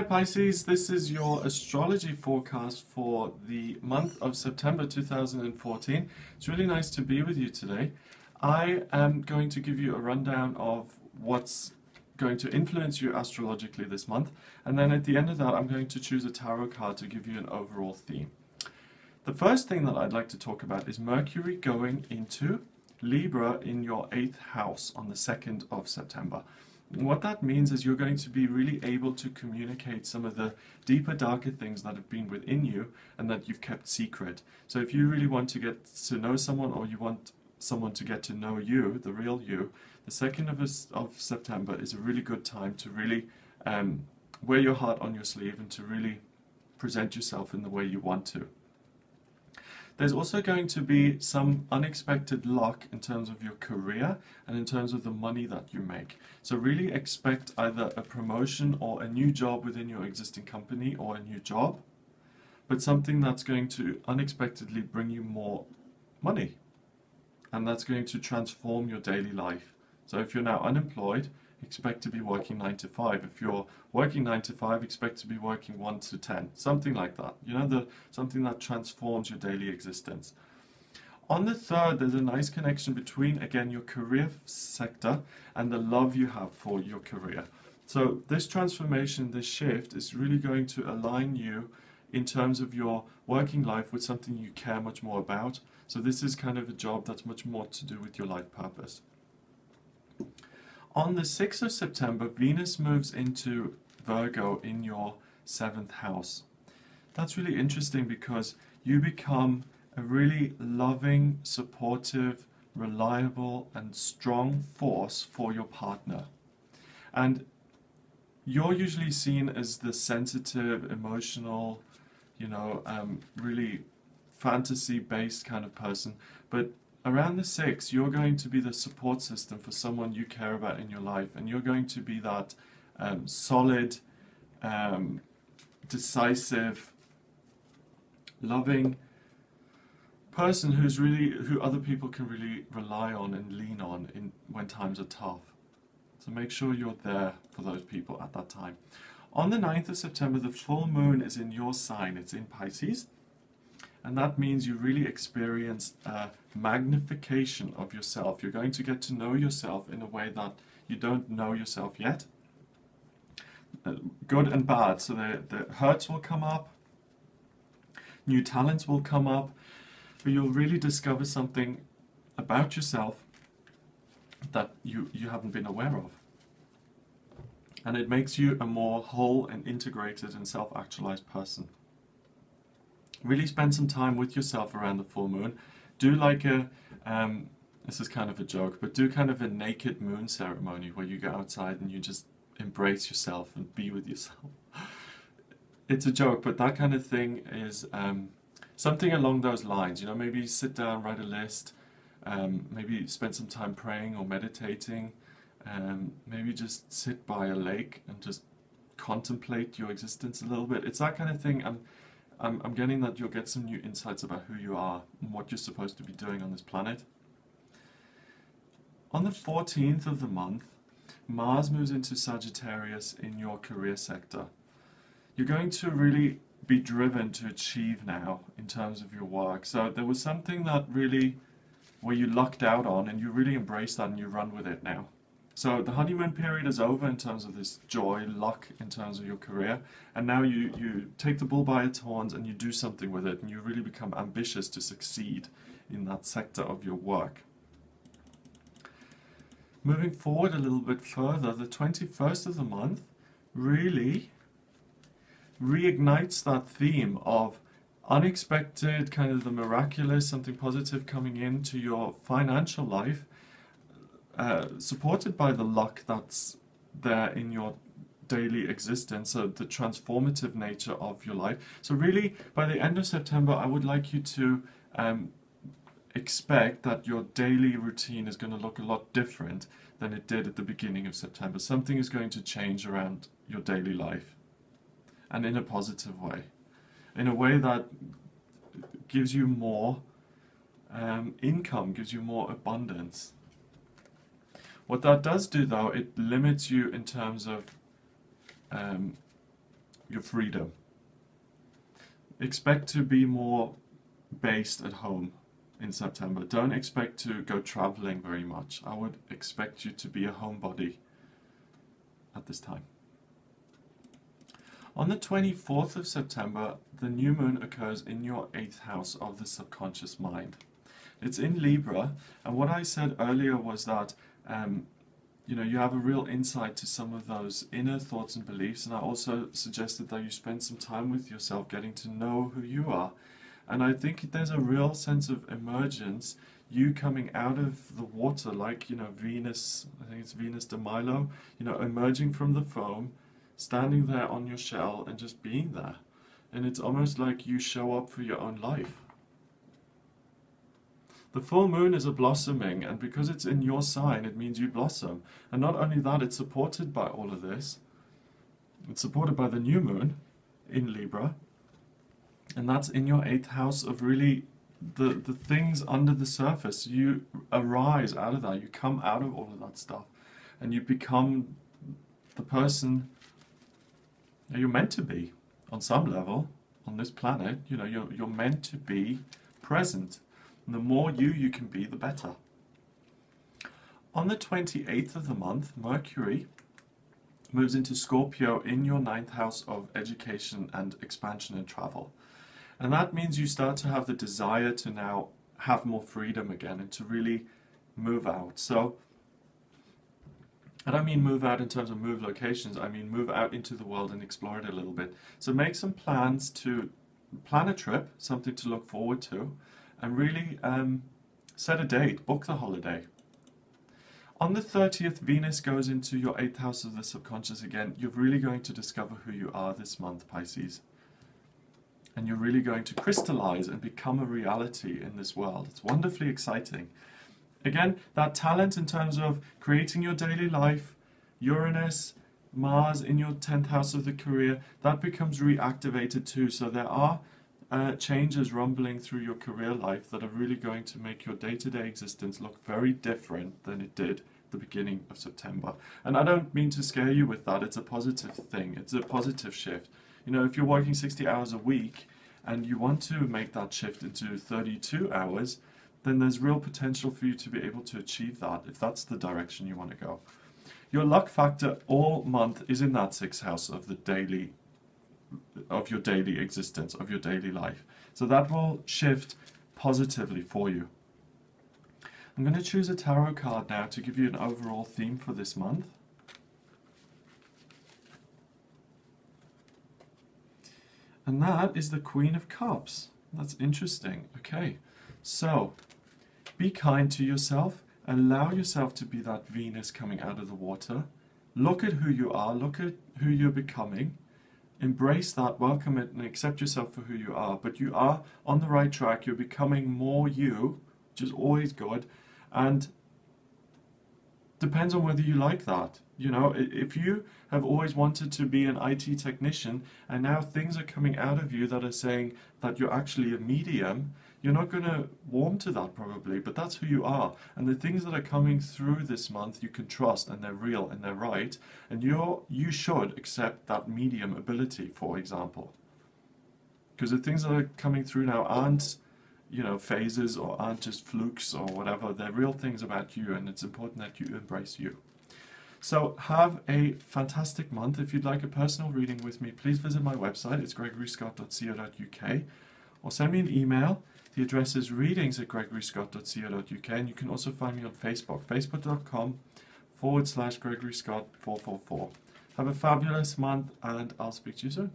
Pisces, this is your astrology forecast for the month of September 2014. It's really nice to be with you today. I am going to give you a rundown of what's going to influence you astrologically this month, and then at the end of that I'm going to choose a tarot card to give you an overall theme. The first thing that I'd like to talk about is Mercury going into Libra in your 8th house on the 2nd of September. What that means is you're going to be really able to communicate some of the deeper, darker things that have been within you and that you've kept secret. So if you really want to get to know someone, or you want someone to get to know you, the real you, the 2nd of September is a really good time to really wear your heart on your sleeve and to really present yourself in the way you want to. There's also going to be some unexpected luck in terms of your career and in terms of the money that you make. So really expect either a promotion or a new job within your existing company, or a new job, but something that's going to unexpectedly bring you more money, and that's going to transform your daily life. So if you're now unemployed, expect to be working 9 to 5. If you're working 9 to 5, expect to be working 1 to 10, something like that. You know, something that transforms your daily existence. On the 3rd, there's a nice connection between, again, your career sector and the love you have for your career. So this transformation, this shift, is really going to align you in terms of your working life with something you care much more about. So this is kind of a job that's much more to do with your life purpose. On the 6th of September, Venus moves into Virgo in your 7th house. That's really interesting because you become a really loving, supportive, reliable, and strong force for your partner. And you're usually seen as the sensitive, emotional, really fantasy-based kind of person, but around the 6th, you're going to be the support system for someone you care about in your life, and you're going to be that solid, decisive, loving person who other people can really rely on and lean on when times are tough. So make sure you're there for those people at that time. On the 9th of September, the full moon is in your sign. It's in Pisces. And that means you really experience a magnification of yourself. You're going to get to know yourself in a way that you don't know yourself yet. Good and bad. So the hurts will come up, new talents will come up, but you'll really discover something about yourself that you haven't been aware of. And it makes you a more whole and integrated and self-actualized person. Really spend some time with yourself around the full moon. Do like this is kind of a joke, but do kind of a naked moon ceremony where you go outside and you just embrace yourself and be with yourself. It's a joke, but that kind of thing is something along those lines. You know, maybe sit down, write a list, maybe spend some time praying or meditating, maybe just sit by a lake and just contemplate your existence a little bit. It's that kind of thing. I'm getting that you'll get some new insights about who you are and what you're supposed to be doing on this planet. On the 14th of the month, Mars moves into Sagittarius in your career sector. You're going to really be driven to achieve now in terms of your work. So there was something that really, where you lucked out on, and you really embrace that and you run with it now. So the honeymoon period is over in terms of this joy, luck in terms of your career, and now you take the bull by its horns and you do something with it, and you really become ambitious to succeed in that sector of your work. Moving forward a little bit further, the 21st of the month really reignites that theme of unexpected, kind of the miraculous, something positive coming into your financial life, supported by the luck that's there in your daily existence, so the transformative nature of your life. So really, by the end of September, I would like you to expect that your daily routine is going to look a lot different than it did at the beginning of September. Something is going to change around your daily life, and in a positive way, in a way that gives you more income, gives you more abundance. What that does do, though, it limits you in terms of your freedom. Expect to be more based at home in September. Don't expect to go traveling very much. I would expect you to be a homebody at this time. On the 24th of September, the new moon occurs in your 8th house of the subconscious mind. It's in Libra, and what I said earlier was that you know, you have a real insight to some of those inner thoughts and beliefs, and I also suggested that you spend some time with yourself getting to know who you are. And I think there's a real sense of emergence, you coming out of the water, like, you know, Venus, I think it's Venus de Milo, you know, emerging from the foam, standing there on your shell and just being there. And it's almost like you show up for your own life. The full moon is a blossoming, and because it's in your sign, it means you blossom. And not only that, it's supported by all of this. It's supported by the new moon in Libra, and that's in your 8th house of really the things under the surface. You arise out of that, you come out of all of that stuff, and you become the person you're meant to be on some level on this planet. You know, you're meant to be present. And the more you can be, the better. On the 28th of the month, Mercury moves into Scorpio in your 9th house of education and expansion and travel. And that means you start to have the desire to now have more freedom again and to really move out. So I don't mean move out in terms of move locations, I mean move out into the world and explore it a little bit. So make some plans to plan a trip, something to look forward to, and really set a date, book the holiday. On the 30th, Venus goes into your 8th house of the subconscious again. You're really going to discover who you are this month, Pisces. And you're really going to crystallize and become a reality in this world. It's wonderfully exciting. Again, that talent in terms of creating your daily life, Uranus, Mars in your 10th house of the career, that becomes reactivated too. So there are changes rumbling through your career life that are really going to make your day-to-day existence look very different than it did at the beginning of September. And I don't mean to scare you with that. It's a positive thing. It's a positive shift. You know, if you're working 60 hours a week and you want to make that shift into 32 hours, then there's real potential for you to be able to achieve that if that's the direction you want to go. Your luck factor all month is in that 6th house of the daily, of your daily existence, of your daily life. So that will shift positively for you. I'm going to choose a tarot card now to give you an overall theme for this month. And that is the Queen of Cups. That's interesting. Okay, so be kind to yourself. Allow yourself to be that Venus coming out of the water. Look at who you are. Look at who you're becoming. Embrace that, welcome it, and accept yourself for who you are. But you are on the right track. You're becoming more you, which is always good. And depends on whether you like that. You know, if you have always wanted to be an IT technician and now things are coming out of you that are saying that you're actually a medium, you're not going to warm to that probably, but that's who you are. And the things that are coming through this month you can trust, and they're real and they're right, and you should accept that medium ability, for example. Because the things that are coming through now aren't, you know, phases or aren't just flukes or whatever. They're real things about you, and it's important that you embrace you. So have a fantastic month. If you'd like a personal reading with me, please visit my website. It's gregoryscott.co.uk, or send me an email. The address is readings@gregoryscott.co.uk, and you can also find me on Facebook, facebook.com/GregoryScott444. Have a fabulous month, and I'll speak to you soon.